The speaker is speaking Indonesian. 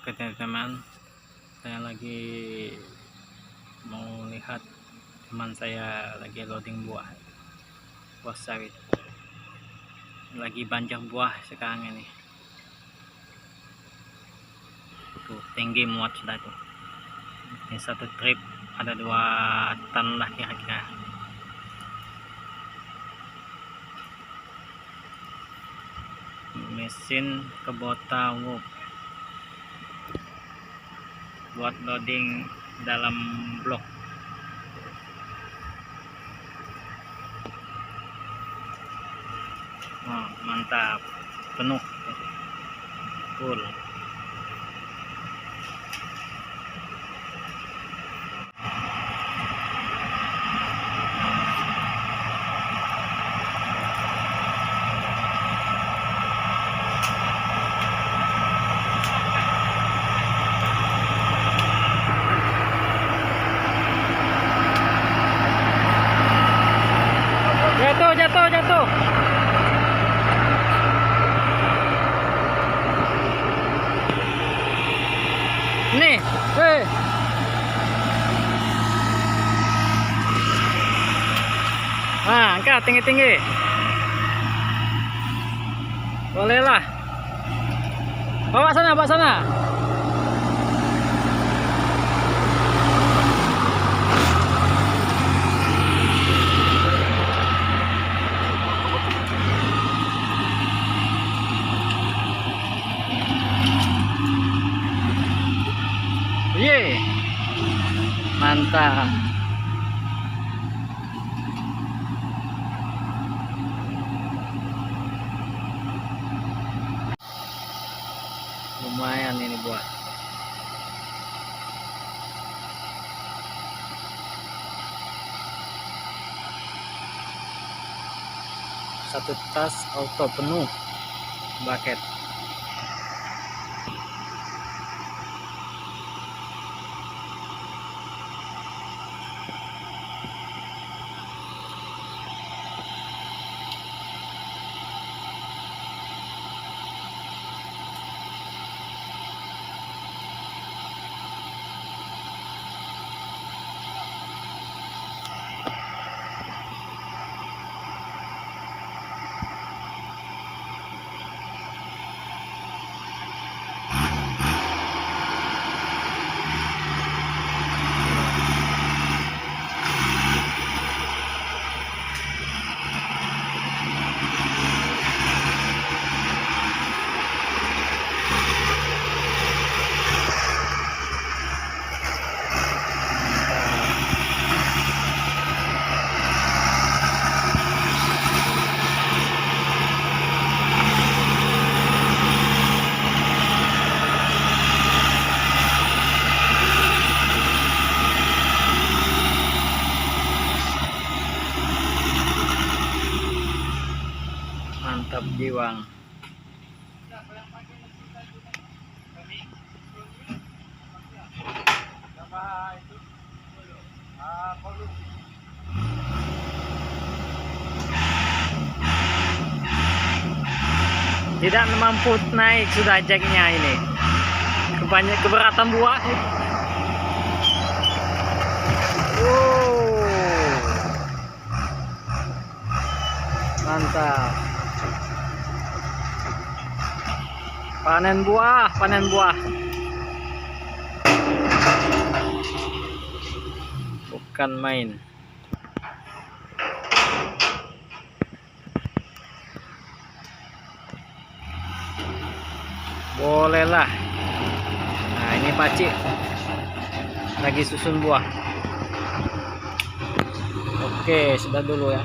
Oke teman-teman, saya lagi mau lihat teman saya lagi loading buah sawit. Lagi banyak buah sekarang ini. Tuh tinggi muat sudah tuh. Ini satu trip ada 2 ton lah kira-kira. Mesin Kubota Wolf buat loading dalam blok. Oh, mantap, penuh full. Jatuh. Nih, angkat tinggi-tinggi. Boleh lah. Bawa sana. Ye, mantap. Lumayan ini buat. Satu tas auto penuh bucket. Mantap jiwang. Tidak mampu naik sudah jacknya ini. Keberatan buah. Mantap. Panen buah. Bukan main. Bolehlah. Nah, ini Pakcik lagi susun buah. Oke, sudah dulu ya.